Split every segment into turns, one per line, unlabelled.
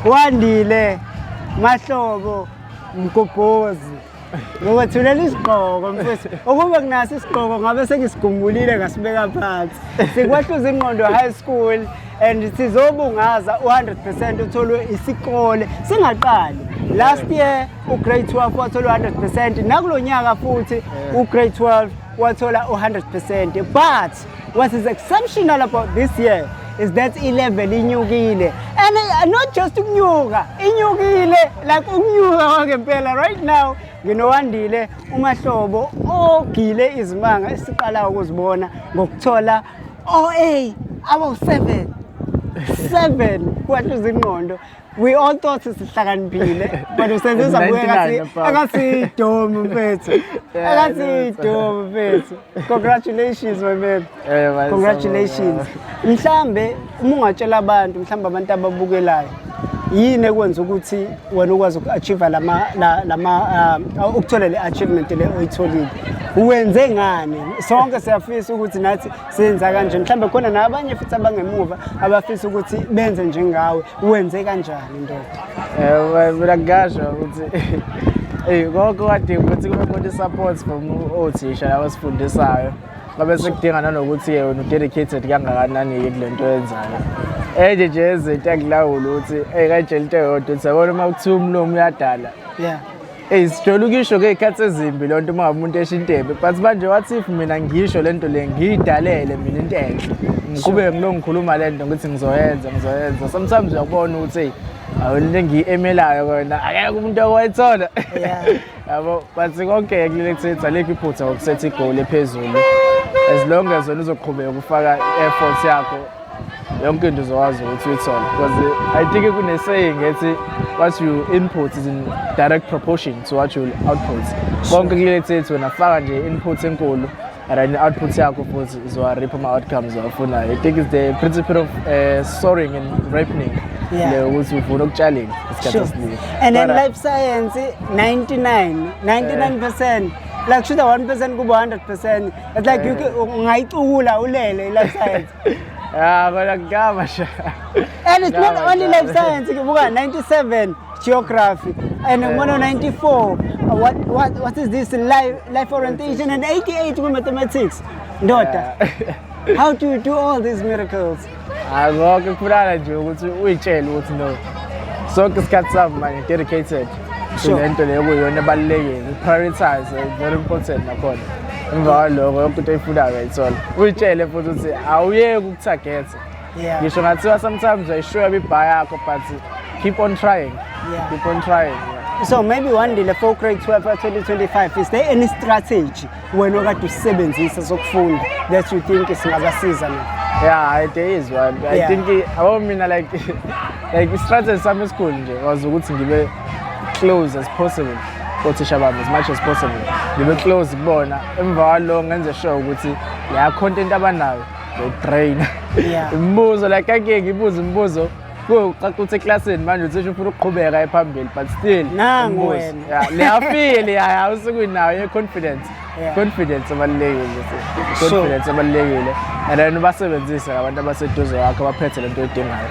Wandile Mahlobo Mgobhozi ngoba thulela isigqoko mfethu ukube kunaso isigqoko ngabe sengisigumulile ngasibeka phansi sikwahluza ingqondo high school and sizobungaza 100% utholwe isikole singaqali last year ugrade 12 wathola 100% nakulonyaka futhi ugrade 12 wathola 100% but what is exceptional about this year is that level inyukile and not just ukunyuka inyukile like ukunyuka kwangempela right now nginowandile uMahlobo ogile izimanga esiqala ukuzibona ngokuthola OA aba 7 kwahluza ingqondo we all thought sihlakaniphile but usenza buye akasidomo mfethu akasidomo mfethu congratulations my man congratulations mhlambe uma ungatshela abantu mhlambe abantu ababukelayo yini ekwenza ukuthi wena ukwazi uku-achieve ukuthola le achievement le oyitholile uwenze ngani sonke siyafisa ukuthi nathi senza kanje mhlambe khona nabanye futhi abangemuva abafisa ukuthi benze njengawe uwenze kanjani ndoda
mina ngasho ukuthi konke kwadinga ukuthi kube khona i-support from othisha labasifundisayo ngabe sekudinga nanokuthi wena udedicated kangakanani kule nto yenzayo nje izinto engilawula ukuthi kanje into eyodwa siyabona uma kuthiwa umlomo uyadala sijole ukisho ngey'khathi ezimbi loo nto uma ngabe umuntu esho into embi but manje what if mina ngisho le nto le ngiyidalele mina into enhle ngiqhubeke ngilo ngikhuluma le nto ngithi ngizoyenza sometimes uyakubona ukuthi awulento engiyi-emelayo kona akekho umuntu owayithola yabo but konke kulele kuthetha lekho iphutha ngokusetha igoli ephezulu as long as wena uzoqhubeka ufaka i-effort yakho yonke into uzokwazi ukuthi uyithole because I think kune-saying ethi what you input is in direct proportion to what you output konke kulele kuthetha wena faka nje input enkulu and then output yakho futhi izowaripha ama-outcomes owafunayo I think it's the principle of soaring and ripening ukuthi ufuna ukutshalenga isikhathi esiningi
and then life science 99% like should 1% kuba 100% it's like you ungayicukula ulele life science
kona kugama sha
and it's not only life science kubuka 97 geography and 194 what is this life orientation and 88 ku mathematics ndoda how do you do all these miracles
konke kufunana nje ukuthi uyitshele ukuthi no sonke isikhathi sami manje dedicated lento leyo kuyona ebalulekile prioritize very important nakhona emva kwalokho yonke into oyifunayo uyayithola uyitshele futhi ukuthi awuyeki ukutargetha ngisho ngathiwa sometimes ayishoya ibha yakho but keep on trying
so maybe one day for grade 12 2025 is there any strategy wena okade usebenzisa sokufunda that you think isingabasiza na
there is one I think mina like strategy sami school nje was ukuthi ngibe close as possible kothisha bami as much as possible ngibe close kubona emva kwalokho ngenze sure ukuthi la content abanayo train imibuzo like ake ngibuza imibuzo kuthi eclassini manje uthi ufuna ukuqhubeka ephambili but still
nangu wena
liyafile usukunayo confidence abalulekile and then basebenzise abantu abaseduze wakho abaphethe lento oyidingayo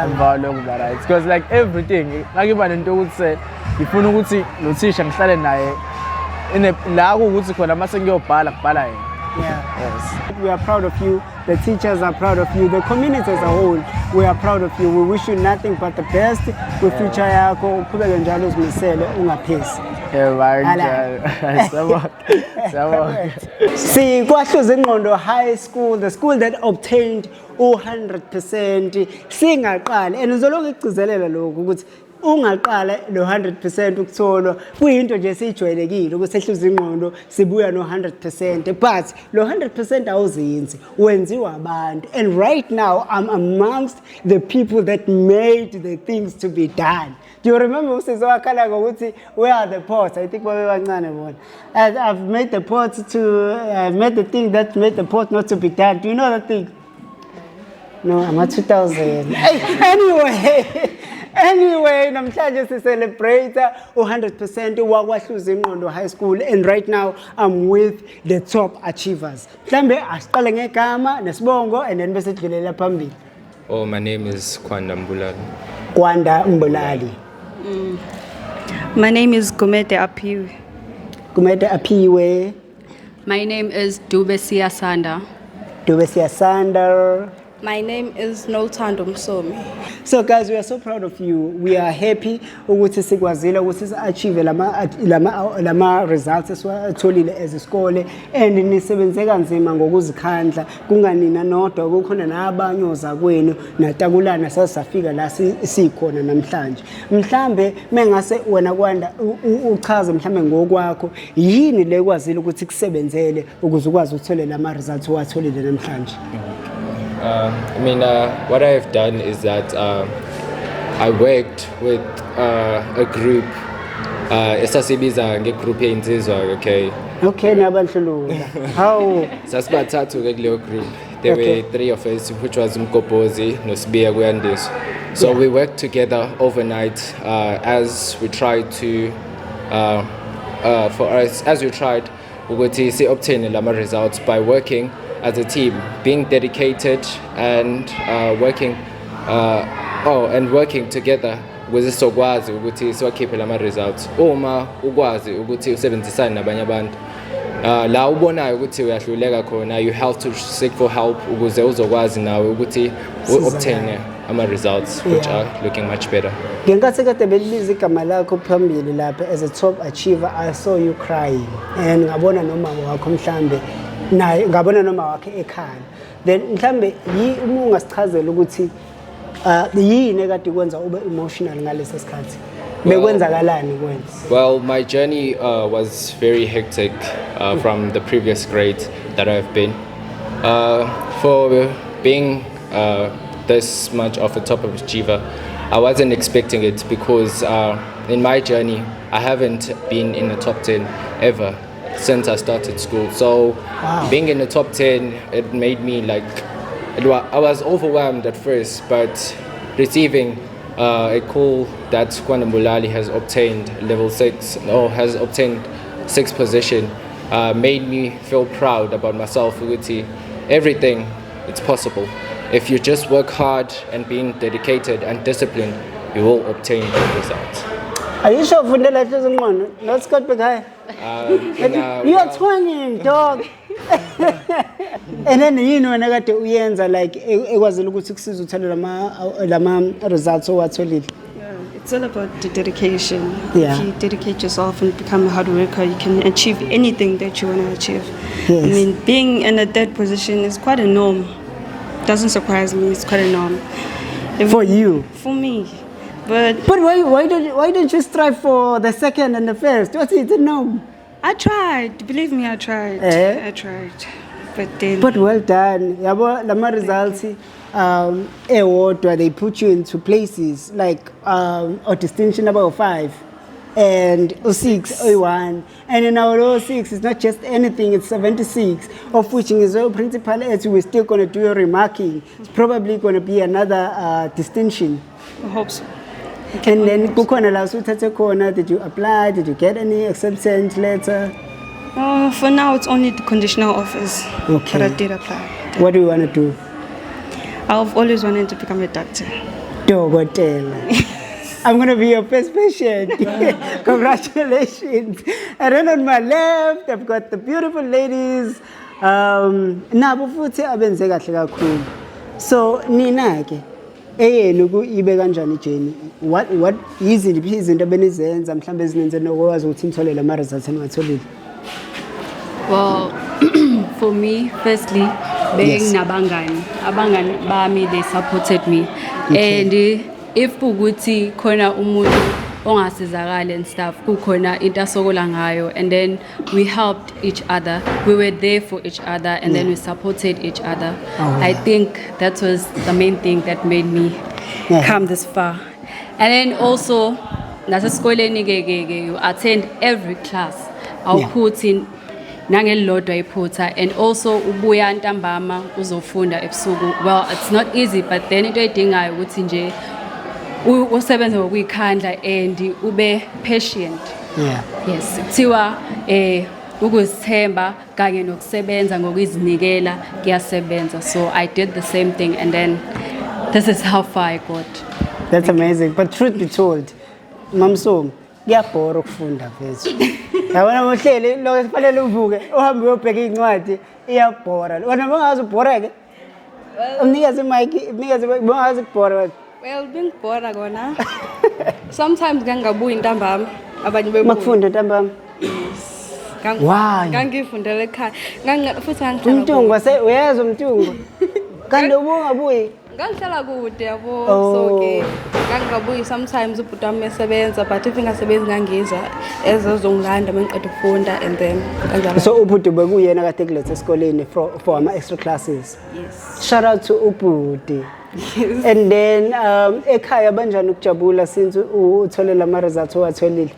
emva kwalokho ba right because like everything ngakiba nento ukuthi ngifuna ukuthi lo thisha ngihlale naye la ukuthi khona mase ngiyobhala kubhala yena
yes we are proud of you the teachers are proud of you the community as a whole we are proud of you we wish you nothing but the best with future yakho uqhubeke njalo uzimisele ungaphezi sikwahluza ingqondo high school the school that obtained 100% singaqali and uzoloko igcizelela lokho ukuthi ungaqala lo 100% ukutholwa kuyinto nje sijwayelekile ukuthi ehluza ingqondo sibuya no 100% but lo 100% awuzenzi wenziwa abantu and right now I'm amongst the people that made the things to be done. Do you remember usisi wakhala ngokuthi where are the pots? I think babe bancane bona I've made the pots to made the thing that made the pot not to be done. Do you know that thing? No, I'm at 2000. Anyway, namhlanje si celebrate 100% wakwahluza ingqondo high school and right now I'm with the top achievers. Mhlambe asiqale ngegama nesibongo and then bese sidlulela phambili.
Oh, my name is Kwanda Mbulali.
Kwanda Mbulali.
My name is Gumede Apiwe.
Kumete Apiwe.
My name is Dubesia Sanda.
Dubesia Sander.
My name is Noltando Msomi.
So guys, we are so proud of you. We are happy ukuthi sikwazile ukuthi si-achieve lama results esiwatholile as isikole, and nisebenze kanzima ngokuzikhandla, kunganina nodwa, kukhona nabanye ozakwenu natakulana sasafika la sikhona namhlanje. Mhlambe mengase wena Kwanda uchaze mhlambe ngokwakho yini le kwazile ukuthi kusebenzele ukuze ukwazi ukuthola lama results owatholile namhlanje.
What I have done is that I worked with a group, esasibiza ngegroup yensizwa, okay?
Okay, nabanhluluka. How?
Sasibathathu ke kuleyo group. There were 3 of us, which was Mkobozi, Nosibia Kuyandis. So we worked together overnight as we tried to, ukuthi si obtain lama results by working as a team, being dedicated and working together ukuze sokwazi ukuthi siwakhiphe lama results. Uma ukwazi ukuthi usebenzisane nabanye abantu, la ubonayo ukuthi uyahluleka khona, you have to seek for help ukuze uzokwazi nawe ukuthi obtain ama results which are looking much better.
Ngenkathi kade beliza igama lakho phambili lapha as a top achiever, I saw you crying, and ngabona nomama wakho mhlambe naye ngabona noma wakhe ekhaya. Then mhlambe uma ungasichazela ukuthi yini ekade kwenza ube emotional ngalesi sikhathi, bekwenzakalani kwenza?
Well, my journey was very hectic from the previous grade that I've been. For being this much of a top achiever, I wasn't expecting it because in my journey I haven't been in the top 10 ever since I started school. So being in the top 10, it made me I was overwhelmed at first, but receiving a call that Kwanda Mbulali has obtained level 6 or has obtained 6th position made me feel proud about myself. Everything, it's possible. If you just work hard and being dedicated and disciplined, you will obtain good results.
Are you sure fundela hlezi ngqondo? Let's go back. You are twanging, dog. And then yini wena kade uyenza like ekwazile ukuthi kusiza uthola lama results owatholile?
It's all about the dedication.
Yeah.
If you dedicate yourself and become a hard worker, you can achieve anything that you want to achieve.
Yes.
Being in a third position is quite a norm. Doesn't surprise me. It's quite a norm.
For you?
For me. But
why don't you strive for the second and the first? What's it? No.
I tried. Believe me, I tried. I tried. But
well done. Yabo lama results where they put you into places like or distinction number 5 and 6 or 1, and in our 06 it's not just anything, it's 76, of which in the principal as we're still going to do your remarking. It's probably going to be another distinction.
I hope so.
And then kukhona la usuthathe khona, did you apply? Did you get any acceptance letter?
For now it's only the conditional offers.
Okay.
But I did apply.
What do you want to do?
I've always wanted to become a doctor.
Dokotela. I'm going to be your first patient. Congratulations. And then on my left, I've got the beautiful ladies. Nabo futhi abenze kahle kakhulu. So nina ke eyenu ibe kanjani Jenny? What izinto abenizenza mhlambe ezinenze nokwazi ukuthi nithole lama results enwatholile?
Well, for me, firstly, being nabangani bami, they supported me. Okay. And if ukuthi khona umuntu ongasizakala and stuff, kukhona into asokola ngayo, and then we helped each other. We were there for each other, and then we supported each other. I think that was the main thing that made me come this far. And then also, you attend every class. I'll put in nangelilodwa iphutha, and also ubuya ntambama uzofunda ebusuku. Well, it's not easy, but then into edingayo ukuthi nje usebenze ngokuyikhandla and ube patient. Yes, kuthiwa ukuzithemba kanye nokusebenza ngokuzinikela kuyasebenza. So I did the same thing, and then this is how far I got.
That's amazing. But truth be told, Mamso, kuyabhora ukufunda mfethu. Yabona mohleli lo kufanele uvuke uhambe uyobheka incwadi iyabhora. Wena bangazi ubhoreke? Umnikeze mic, umnikeze bangazi ukubhora.
Well, being bored kona. Sometimes ngangabuyi ntambama abanye bebuya.
Makufunda ntambama. Why?
Ngangifundela ekhaya. Futhi
Umtungu uyeza umtungu. Kanti ubungabuyi.
Ngangihlala kude yabo. So ke ngangabuyi sometimes ubhuti wami esebenza but if ingasebenzi ngangiza ezozongilanda mengiqeda ukufunda and then kanjalo.
So ubhuti bekuyena kade kulethe esikoleni for ama extra classes.
Yes.
Shout out to ubhuti. Yes. And then ekhaya banjani ukujabula since uthole lama results owatholile?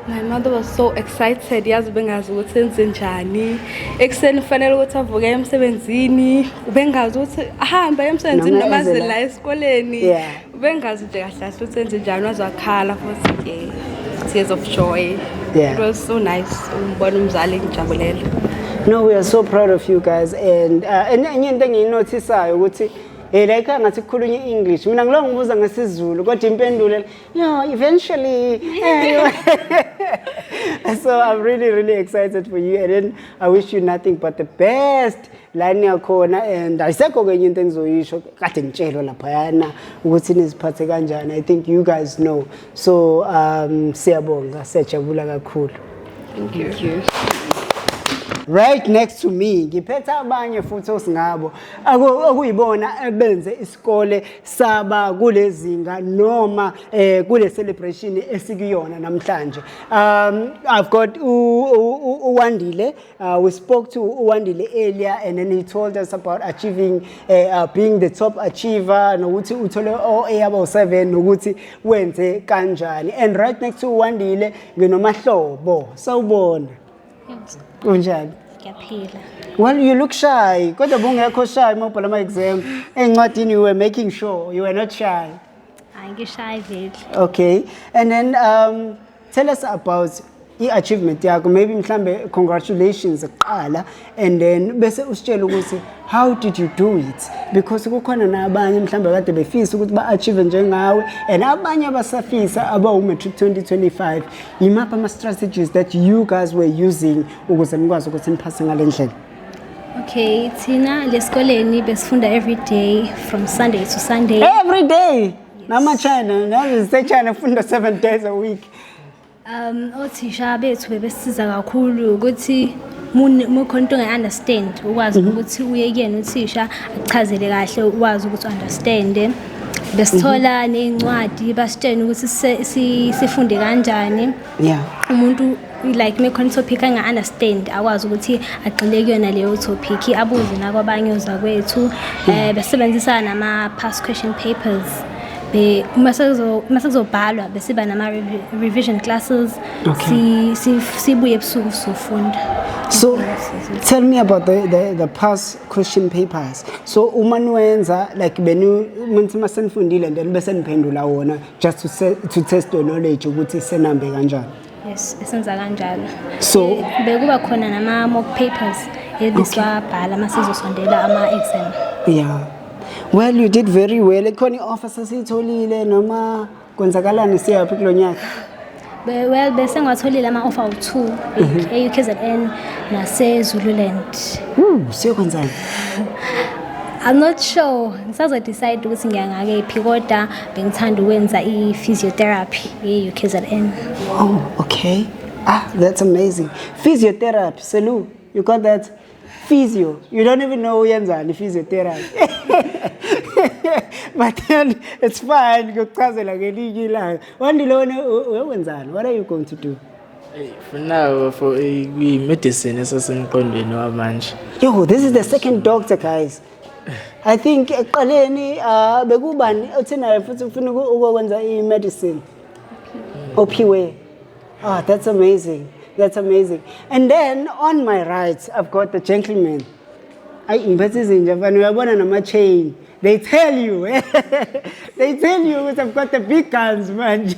My mother was so excited. Yazi bengazi ukuthi senze njani. Ekseni fanele ukuthi avuke emsebenzini. Ubengazi ukuthi ahambe emsebenzini noma zila esikoleni. Ubengazi nje kahle kahle ukuthi senze njani wazakhala futhi tears of joy. It was so nice umbona umzali ngijabulela.
No, we are so proud of you guys and enye into engiyinotisayo ukuthi like ngathi kukhulunywa English mina ngilo ngibuza ngesizulu kodwa impendulo eventually so I'm really excited for you and then I wish you nothing but the best la niyakhona and ayisekho kenye into engizoyisho kade ngitshelwa lapha yana ukuthi niziphathe kanjani. I think you guys know so siyabonga siyajabula kakhulu.
Thank you.
Right next to me ngiphethe abanye futhi osingabo akuyibona benze isikole saba kulezinga noma kule celebration esikuyona namhlanje. I've got uWandile. We spoke to uWandile earlier and then he told us about achieving being the top achiever nokuthi uthole OA aba 7 nokuthi wenze kanjani. And right next to uWandile nginomahlobo sawubona. Kunjani?
Ngiyaphila.
Well, you look shy. Kodwa bungekho shy mawubhala ama exam. Encwadini you were making sure you were not shy.
Angishayi vele.
Okay. And then tell us about i-achievement yakho. Maybe mhlambe congratulations kuqala and then bese usitshela ukuthi how did you do it? Because kukhona nabanye mhlambe kade befisa ukuthi ba-achieve njengawe and abanye abasafisa abawu-matric 2025. Yimaphi ama-strategies that you guys were using ukuze nikwazi ukuthi niphase ngale ndlela?
Okay, thina lesikoleni besifunda every day from Sunday to Sunday.
Every day? Yes. Nama-China, China funda 7 days a week.
Othisha bethu bebesiza kakhulu ukuthi mukhona into ungayi-understand ukwazi ukuthi uye kuyena uthisha akuchazele kahle ukwazi ukuthi understand. Besithola ney'ncwadi basitshena ukuthi sifunde kanjani. Umuntu like mekhona topic anga-understand akwazi ukuthi agxile kuyona leyo topic abuze nakwabanye ozakwethu. Besebenzisa nama-past question papers. Uma sekuzobhalwa besiba nama-revision classes. Sibuye ebusuku sofunda.
So tell me about the past question papers. So uma niwenza like umuntu masenifundile and then bese niphendula wona just to test your knowledge ukuthi senambe kanjani.
Yes, esenza kanjalo.
So
bekuba khona nama-mock papers ebesiwabhala masizosondela ama-exam.
Yeah. Well, you did very well. Ekhona i-offer sitholile noma kwenzakalani siyaphi kulo nyaka?
Well, bese ngiwatholile ama-offer awu-2 e-UKZN nase-Zululand.
Siyokwenzani?
I'm not sure. Ngisazodecide ukuthi ngiyangakephi kodwa bengithanda ukwenza i-physiotherapy e-UKZN.
Oh, okay. That's amazing. Physiotherapy, Selu, you got that? Physio. You don't even know uyenzani physiotherapy. But then it's fine. Ngokuchazela ngelinye ilanga. Wandilona wenzani? What are you going to do?
For now, for medicine esasemqondweni wamanje.
Yo, this is the second doctor, guys. I think eqaleni bekubani uthinayo futhi ufuna ukwenza i-medicine. Ophiwe. That's amazing. That's amazing. And then on my right, I've got the gentleman. Ngiphethe izinja mfana uyabona nama-chain. they tell you ukuthi I've got the big guns manje.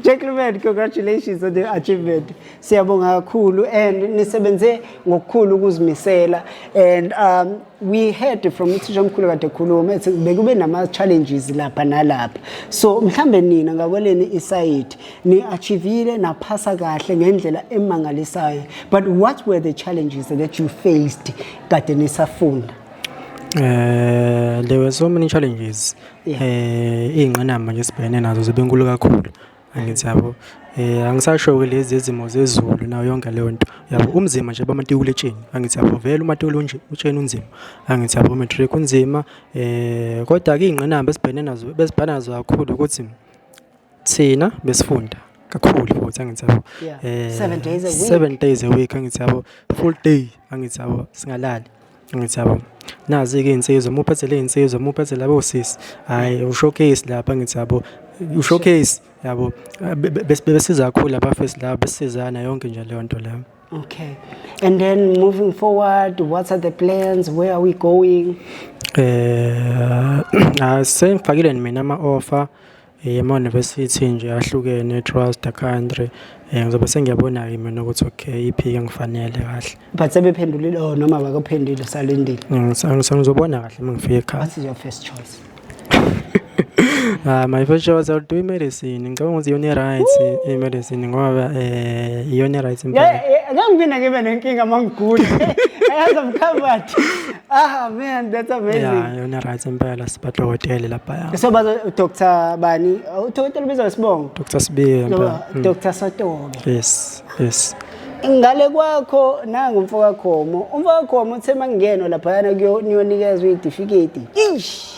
Gentlemen, congratulations on the achievement. Siyabonga kakhulu and nisebenze ngokukhulu ukuzimisela and we heard from uthisha omkhulu kade khuluma ethi bekube nama challenges lapha nalapha. So mhlambe nina ngakweleni iside ni achievile na phasa kahle ngendlela emangalisayo. But what were the challenges that you faced kade nisafunda?
There were so many challenges. Iy'ngqinamba nje sibhekene nazo zibenkulu kakhulu. Angithi yabo angisasho ke lezi izimo zezulu nayo yonke leyo nto. Yabo umzima nje bamatikule etsheni. Angithi yabo vele umatikule nje utsheni unzima. Angithi yabo matric unzima kodwa ke iy'ngqinamba esibhekene nazo besibhekana nazo kakhulu ukuthi thina besifunda kakhulu futhi angithi yabo
7 days a week.
7 days a week angithi yabo full day angithi yabo singalali. Angithi yabo nazi ke insizwa muphathele insizwa muphathele labo sisi hayi ushowcase lapha angithi yabo ushowcase yabo besiza kakhulu abafesi la besizana yonke nje leyo nto leyo.
Okay, and then moving forward, what are the plans? Where are we going?
Sengifakile mina ama-offer ema-university nje ahlukene trust the country ngizobe sengiyabona ke mina ukuthi okay iphi engifanele kahle.
But sebephendulile noma bakuphendile salindile?
Ngizobona kahle mangifika ekhaya.
What is your first choice?
My first choice I'll do medicine. Ngicabanga ukuthi iyona right medicine ngoba iyona right impela.
Ngangibina ngibe nenkinga mangigula. Ayazi mkhabathi. Man, that's amazing.
Yeah, iyona right impela sibadokotela lapha.
So bazo Dr. Bani, udokotela bizwa sibongo.
Dr. Sibiya impela.
Dr. Satobe.
Yes.
Ngale kwakho nanga umfoka Khomo. Umfoka Khomo uthe mangeno lapha niyonikezwe certificate.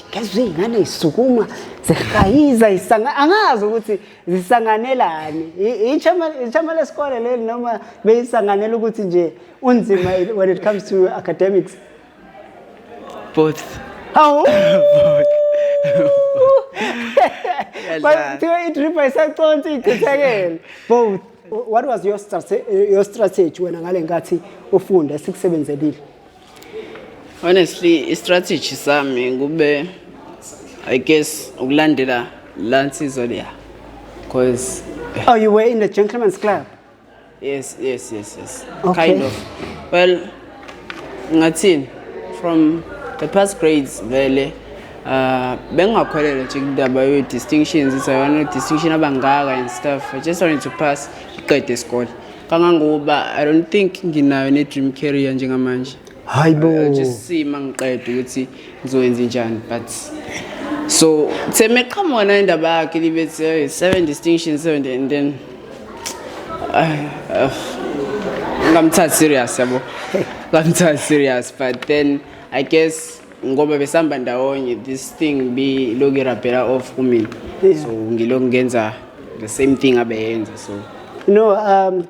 Ngezwe ingane isukuma zehayiza isanga angazi ukuthi zisanganelani. Ichama lesikole leli noma beyisanganela ukuthi nje unzima when it comes to academics.
Both.
Oh.
But
it requires both. What was your strategy when ngale ngathi ufunda sikusebenzelile?
Honestly, strategy sami kube I guess ukulandela lansizo leya. Because
you were in the gentleman's club?
Yes.
Okay.
Kind of. Well, ngathini from the past grades vele bengakholelwa nje kudaba yo distinctions isayona distinction abangaka and stuff. I just wanted to pass iqede isikole. Kangangoba I don't think nginayo ne dream career njengamanje.
Hayibo.
Just see mangiqeda ukuthi ngizowenza njani but so semeqhamona indaba yakhe libethi 7 distinctions 7 and then ngamthatha serious yabo. Ngamthatha serious but then I guess ngoba besamba ndawonye this thing be lokirapela off kumina. So ngilongenza the same thing abeyenza so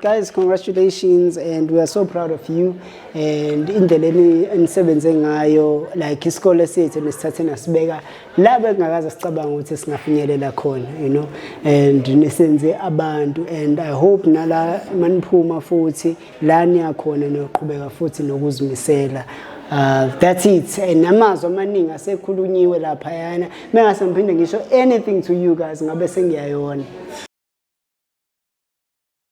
guys, congratulations and we are so proud of you and indlela enisebenze ngayo like isikole sethu nesithathe nasibeka la bengakaze sicabanga ukuthi singafinyelela khona and nisenze abantu and I hope nala maniphuma futhi la niyakhona noqhubeka futhi nokuzimisela. That's it. And namazwi amaningi asekhulunyiwe lapha yana. Mengasemphinde ngisho anything to you guys ngabe sengiyayona.